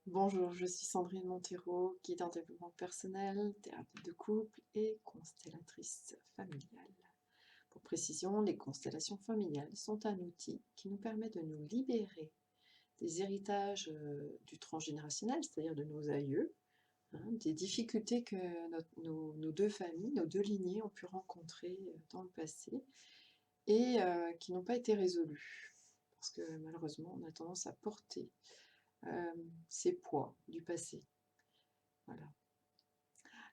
Bonjour, je suis Sandrine Montero, guide en développement personnel, thérapeute de couple et constellatrice familiale. Pour précision, les constellations familiales sont un outil qui nous permet de nous libérer des héritages du transgénérationnel, c'est-à-dire de nos aïeux, des difficultés que nos deux familles, nos deux lignées ont pu rencontrer dans le passé et qui n'ont pas été résolues. Parce que malheureusement, on a tendance à porter ces poids du passé. Voilà.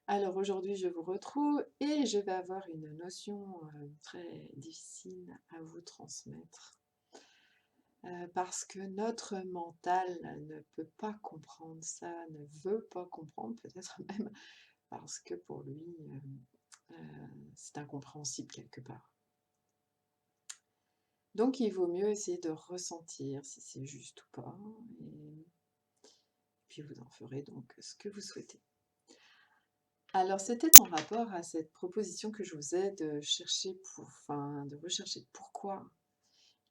Alors aujourd'hui, je vous retrouve et je vais avoir une notion très difficile à vous transmettre parce que notre mental ne peut pas comprendre ça, ne veut pas comprendre, peut-être même parce que pour lui, c'est incompréhensible quelque part. Donc il vaut mieux essayer de ressentir si c'est juste ou pas, et puis vous en ferez donc ce que vous souhaitez. Alors, c'était en rapport à cette proposition que je vous ai de chercher de rechercher pourquoi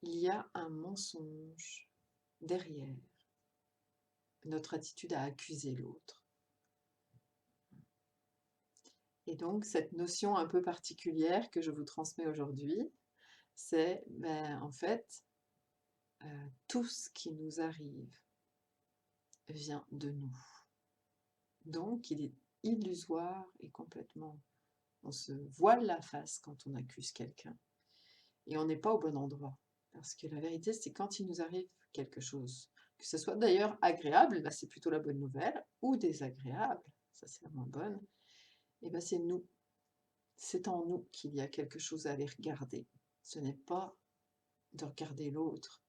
il y a un mensonge derrière notre attitude à accuser l'autre. Et donc, cette notion un peu particulière que je vous transmets aujourd'hui, c'est, en fait, tout ce qui nous arrive vient de nous. Donc, il est illusoire et complètement, on se voile la face quand on accuse quelqu'un. Et on n'est pas au bon endroit. Parce que la vérité, c'est quand il nous arrive quelque chose, que ce soit d'ailleurs agréable, là c'est plutôt la bonne nouvelle, ou désagréable, ça c'est la moins bonne, et bien c'est nous. C'est en nous qu'il y a quelque chose à aller regarder. Ce n'est pas de regarder l'autre.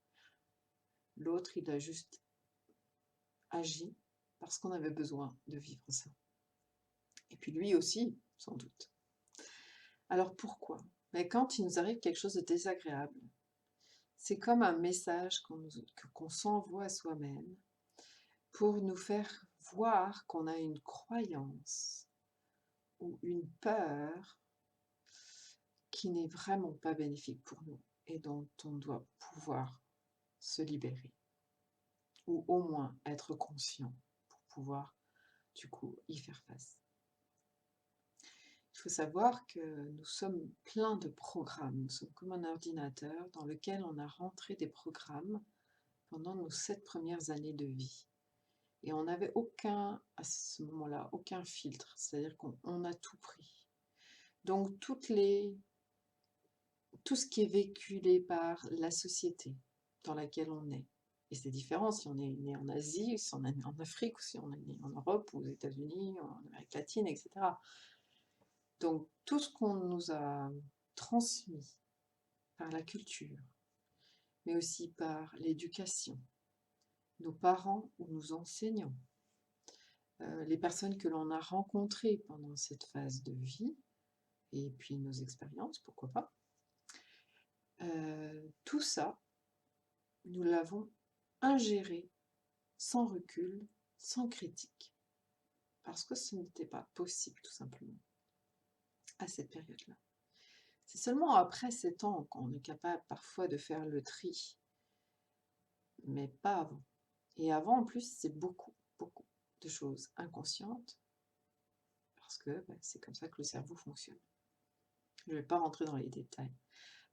L'autre, il a juste agi parce qu'on avait besoin de vivre ça. Et puis lui aussi, sans doute. Alors pourquoi? Mais quand il nous arrive quelque chose de désagréable, c'est comme un message qu'on s'envoie à soi-même pour nous faire voir qu'on a une croyance ou une peur qui n'est vraiment pas bénéfique pour nous et dont on doit pouvoir se libérer ou au moins être conscient pour pouvoir du coup y faire face. Il faut savoir que nous sommes pleins de programmes, nous sommes comme un ordinateur dans lequel on a rentré des programmes pendant nos 7 premières années de vie. Et on n'avait aucun, à ce moment-là, aucun filtre, c'est-à-dire qu'on a tout pris. Donc tout ce qui est véhiculé par la société dans laquelle on est, et c'est différent si on est né en Asie, si on est né en Afrique, ou si on est né en Europe, ou aux États-Unis, en Amérique latine, etc. Donc tout ce qu'on nous a transmis par la culture, mais aussi par l'éducation, nos parents ou nos enseignants, les personnes que l'on a rencontrées pendant cette phase de vie, et puis nos expériences, pourquoi pas. Tout ça, nous l'avons ingéré sans recul, sans critique, parce que ce n'était pas possible tout simplement à cette période-là. C'est seulement après 7 ans qu'on est capable parfois de faire le tri, mais pas avant. Et avant, en plus, c'est beaucoup, beaucoup de choses inconscientes, parce que c'est comme ça que le cerveau fonctionne. Je ne vais pas rentrer dans les détails.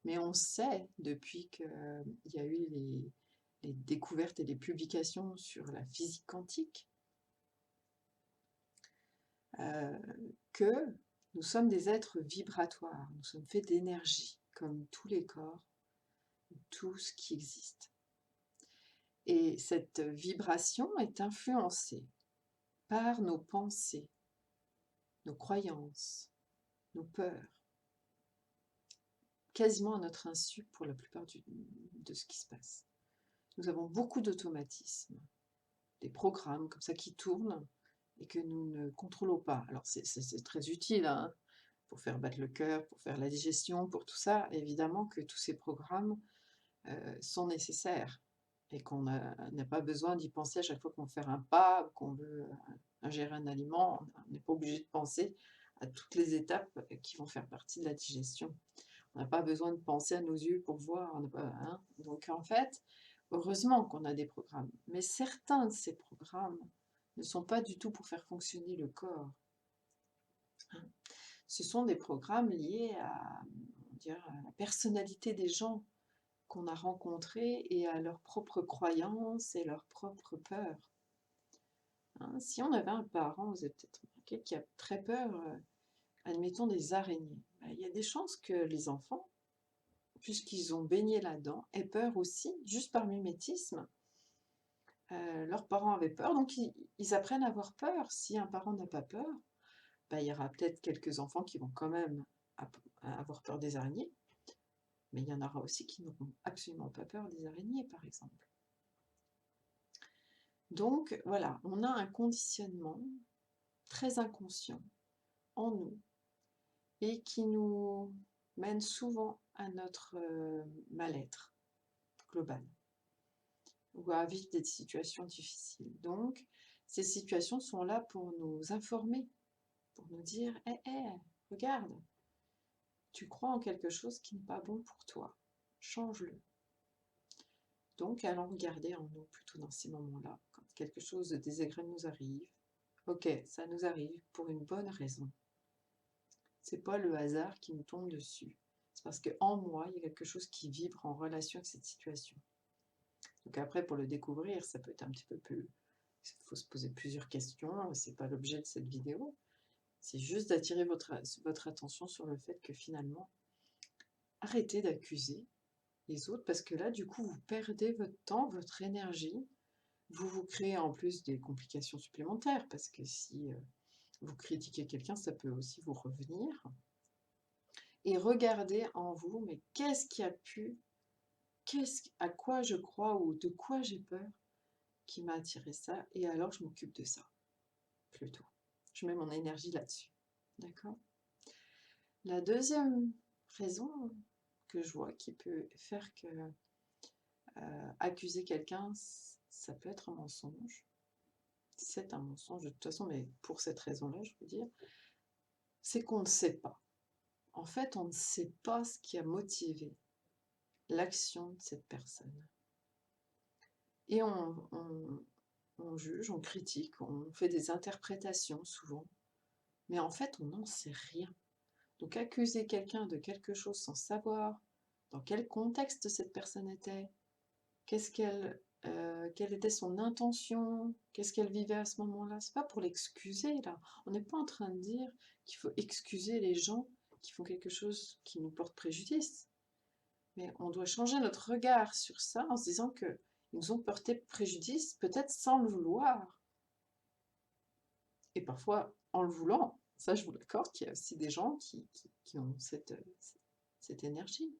Mais on sait, depuis qu'il y a eu les découvertes et les publications sur la physique quantique, que nous sommes des êtres vibratoires, nous sommes faits d'énergie, comme tous les corps, tout ce qui existe. Et cette vibration est influencée par nos pensées, nos croyances, nos peurs, quasiment à notre insu pour la plupart de ce qui se passe. Nous avons beaucoup d'automatismes, des programmes comme ça qui tournent et que nous ne contrôlons pas. Alors c'est très utile pour faire battre le cœur, pour faire la digestion, pour tout ça. Évidemment que tous ces programmes sont nécessaires et qu'on n'a pas besoin d'y penser à chaque fois qu'on veut faire un pas, qu'on veut ingérer un aliment. On n'est pas obligé de penser à toutes les étapes qui vont faire partie de la digestion. On n'a pas besoin de penser à nos yeux pour voir. Donc en fait, Heureusement qu'on a des programmes, mais certains de ces programmes ne sont pas du tout pour faire fonctionner le corps, hein. Ce sont des programmes liés à, on va dire, à la personnalité des gens qu'on a rencontrés et à leurs propres croyances et leurs propres peurs, hein. Si on avait un parent, vous avez peut-être remarqué, qui a très peur, admettons des araignées, bah, il y a des chances que les enfants, puisqu'ils ont baigné là-dedans, aient peur aussi, juste par mimétisme. Leurs parents avaient peur, donc ils apprennent à avoir peur. Si un parent n'a pas peur, bah, il y aura peut-être quelques enfants qui vont quand même avoir peur des araignées, mais il y en aura aussi qui n'auront absolument pas peur des araignées, par exemple. Donc voilà, on a un conditionnement très inconscient en nous et qui nous mène souvent à notre mal-être global ou à vivre des situations difficiles. Donc ces situations sont là pour nous informer, pour nous dire: «Hé, hé, regarde, tu crois en quelque chose qui n'est pas bon pour toi, change-le». Donc allons regarder en nous plutôt dans ces moments-là, quand quelque chose de désagréable nous arrive. Ok, ça nous arrive pour une bonne raison. C'est pas le hasard qui nous tombe dessus. C'est parce qu'en moi, il y a quelque chose qui vibre en relation avec cette situation. Donc après, pour le découvrir, ça peut être un petit peu plus... Il faut se poser plusieurs questions, c'est pas l'objet de cette vidéo. C'est juste d'attirer votre attention sur le fait que finalement, arrêtez d'accuser les autres, parce que là, du coup, vous perdez votre temps, votre énergie, vous vous créez en plus des complications supplémentaires, parce que si vous critiquez quelqu'un, ça peut aussi vous revenir. Et regardez en vous, mais qu'est-ce qui a pu, à quoi je crois ou de quoi j'ai peur qui m'a attiré ça, et alors je m'occupe de ça, plutôt. Je mets mon énergie là-dessus, d'accord? La deuxième raison que je vois qui peut faire que accuser quelqu'un, ça peut être un mensonge. C'est un mensonge de toute façon, mais pour cette raison-là, je veux dire, c'est qu'on ne sait pas. En fait, on ne sait pas ce qui a motivé l'action de cette personne. Et on juge, on critique, on fait des interprétations souvent, mais en fait, on n'en sait rien. Donc accuser quelqu'un de quelque chose sans savoir dans quel contexte cette personne était, quelle était son intention, qu'est-ce qu'elle vivait à ce moment-là, c'est pas pour l'excuser là. On n'est pas en train de dire qu'il faut excuser les gens qui font quelque chose qui nous porte préjudice. Mais on doit changer notre regard sur ça en se disant qu'ils nous ont porté préjudice, peut-être sans le vouloir. Et parfois en le voulant. Ça, je vous l'accorde qu'il y a aussi des gens qui ont cette énergie,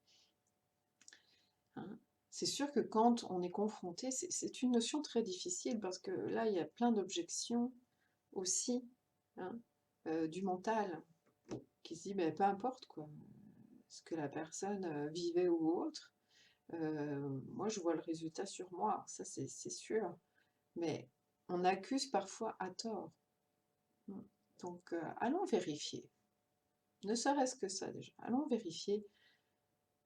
hein. C'est sûr que quand on est confronté, c'est une notion très difficile parce que là, il y a plein d'objections aussi, hein, du mental qui se dit, ben, peu importe quoi, ce que la personne vivait ou autre, moi je vois le résultat sur moi, ça c'est sûr, mais on accuse parfois à tort. Donc allons vérifier, ne serait-ce que ça déjà, allons vérifier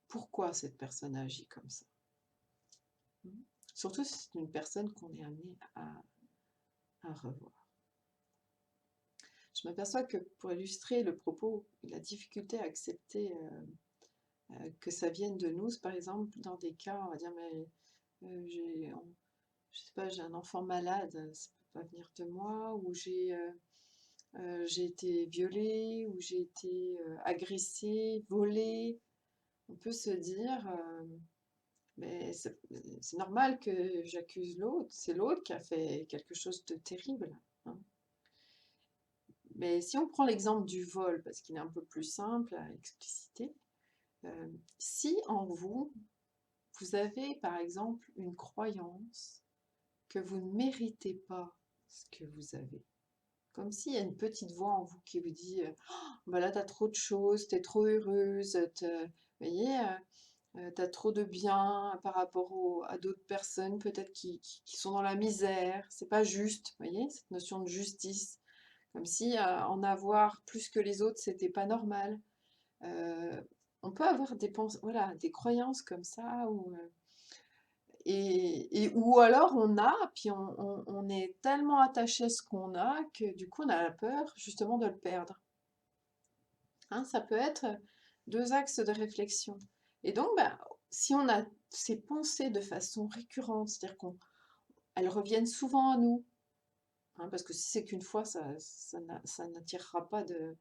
pourquoi cette personne agit comme ça. Surtout si c'est une personne qu'on est amené à revoir. Je m'aperçois que pour illustrer le propos, la difficulté à accepter que ça vienne de nous, par exemple dans des cas, on va dire, mais je sais pas, j'ai un enfant malade, ça peut pas venir de moi, ou j'ai été violée, ou j'ai été agressée, volée. On peut se dire, mais c'est normal que j'accuse l'autre, c'est l'autre qui a fait quelque chose de terrible, hein. Mais si on prend l'exemple du vol, parce qu'il est un peu plus simple à expliciter, si en vous, vous avez par exemple une croyance que vous ne méritez pas ce que vous avez, comme s'il y a une petite voix en vous qui vous dit bah là t'as trop de choses, t'es trop heureuse, vous voyez, t'as trop de bien par rapport à d'autres personnes peut-être qui sont dans la misère, c'est pas juste, vous voyez, cette notion de justice, comme si en avoir plus que les autres c'était pas normal. On peut avoir des voilà, des croyances comme ça, ou alors on a, puis on est tellement attaché à ce qu'on a que du coup on a la peur justement de le perdre. Hein, ça peut être deux axes de réflexion. Et donc, bah, si on a ces pensées de façon récurrente, c'est-à-dire qu'elles reviennent souvent à nous, hein, parce que si c'est qu'une fois, ça n'attirera pas de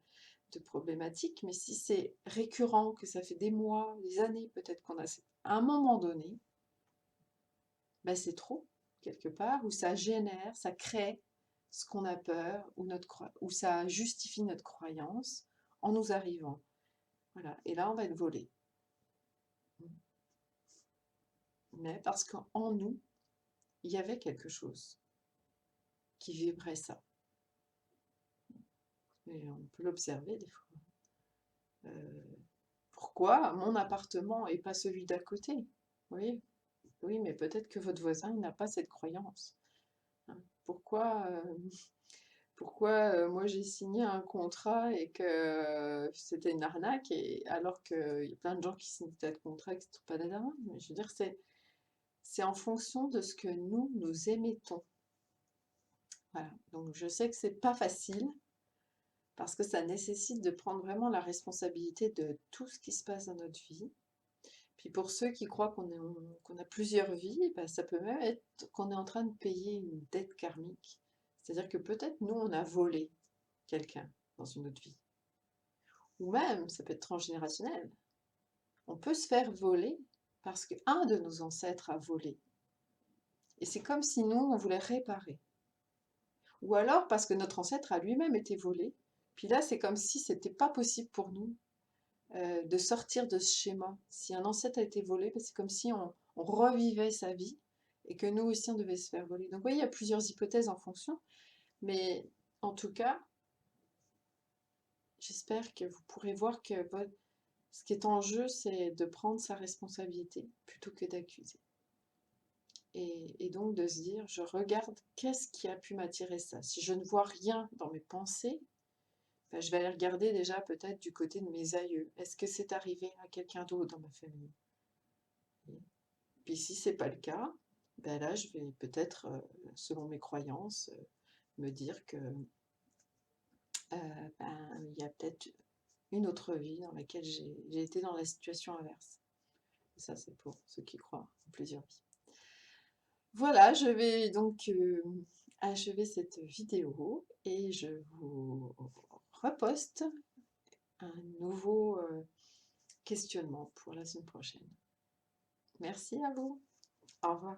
problématique, mais si c'est récurrent, que ça fait des mois, des années peut-être qu'on a, à un moment donné, bah, c'est trop, quelque part, où ça génère, ça crée ce qu'on a peur, ou ça justifie notre croyance en nous arrivant. Voilà, et là on va être volé. Mais parce qu'en nous, il y avait quelque chose qui vibrait ça. Et on peut l'observer des fois. Euh, Pourquoi mon appartement et pas celui d'à côté? Oui, oui, mais peut-être que votre voisin n'a pas cette croyance. Hein. Pourquoi moi j'ai signé un contrat et que c'était une arnaque, et alors qu'il y a plein de gens qui signent des contrats qui ne sont pas des arnaques. Mais je veux dire, c'est en fonction de ce que nous émettons. Voilà. Donc je sais que c'est pas facile parce que ça nécessite de prendre vraiment la responsabilité de tout ce qui se passe dans notre vie. Puis pour ceux qui croient qu'on a plusieurs vies, ben, ça peut même être qu'on est en train de payer une dette karmique. C'est-à-dire que peut-être nous, on a volé quelqu'un dans une autre vie. Ou même, ça peut être transgénérationnel. On peut se faire voler parce qu'un de nos ancêtres a volé. Et c'est comme si nous, on voulait réparer. Ou alors parce que notre ancêtre a lui-même été volé. Puis là, c'est comme si c'était pas possible pour nous de sortir de ce schéma. Si un ancêtre a été volé, ben, c'est comme si on revivait sa vie et que nous aussi, on devait se faire voler. Donc, vous voyez, il y a plusieurs hypothèses en fonction. Mais en tout cas, j'espère que vous pourrez voir que ce qui est en jeu, c'est de prendre sa responsabilité plutôt que d'accuser. Et donc de se dire, je regarde qu'est-ce qui a pu m'attirer ça. Si je ne vois rien dans mes pensées, ben, je vais aller regarder déjà peut-être du côté de mes aïeux. Est-ce que c'est arrivé à quelqu'un d'autre dans ma famille? Puis si c'est pas le cas, ben là je vais peut-être, selon mes croyances, me dire que ben, il y a peut-être une autre vie dans laquelle j'ai été dans la situation inverse. Et ça, c'est pour ceux qui croient en plusieurs vies. Voilà, je vais donc achever cette vidéo et je vous reposte un nouveau questionnement pour la semaine prochaine. Merci à vous. Au revoir.